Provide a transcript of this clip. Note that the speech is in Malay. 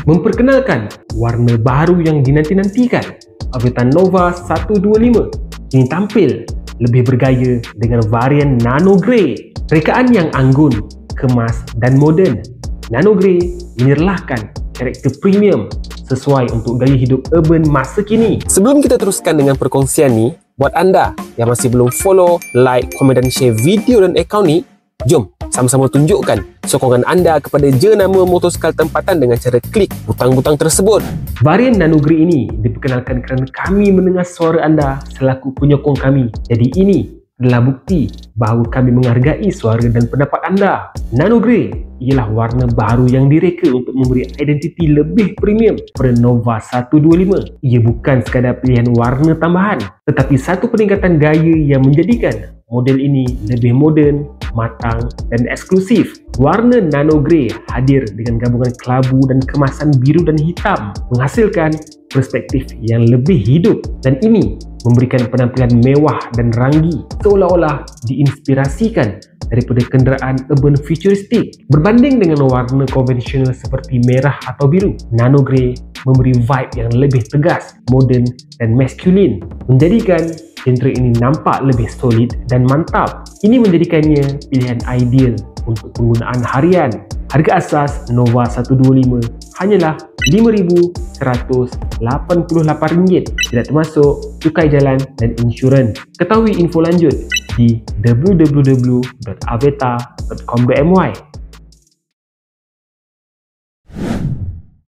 Memperkenalkan warna baru yang dinanti-nantikan, Aveta Nova 125 kini tampil lebih bergaya dengan varian Nano Grey. Rekaan yang anggun, kemas dan moden, Nano Grey menyerlahkan karakter premium sesuai untuk gaya hidup urban masa kini. Sebelum kita teruskan dengan perkongsian ni, buat anda yang masih belum follow, like, komen dan share video dan akaun ni, jom sama-sama tunjukkan sokongan anda kepada Jenama Motosikal Tempatan dengan cara klik butang-butang tersebut. Varian Nano Grey ini diperkenalkan kerana kami mendengar suara anda selaku penyokong kami. Jadi ini adalah bukti bahawa kami menghargai suara dan pendapat anda. Nano Grey ialah warna baru yang direka untuk memberi identiti lebih premium pada Nova 125. Ia bukan sekadar pilihan warna tambahan, tetapi satu peningkatan gaya yang menjadikan model ini lebih moden, matang dan eksklusif. Warna Nano Grey hadir dengan gabungan kelabu dan kemasan biru dan hitam, menghasilkan perspektif yang lebih hidup, dan ini memberikan penampilan mewah dan ranggi seolah-olah diinspirasikan daripada kenderaan urban futuristik. Berbanding dengan warna konvensional seperti merah atau biru, Nano Grey memberi vibe yang lebih tegas, moden dan maskulin, menjadikan genre ini nampak lebih solid dan mantap. Ini menjadikannya pilihan ideal untuk penggunaan harian. Harga asas Nova 125 hanyalah RM5,188, tidak termasuk cukai jalan dan insurans. Ketahui info lanjut di www.aveta.com.my.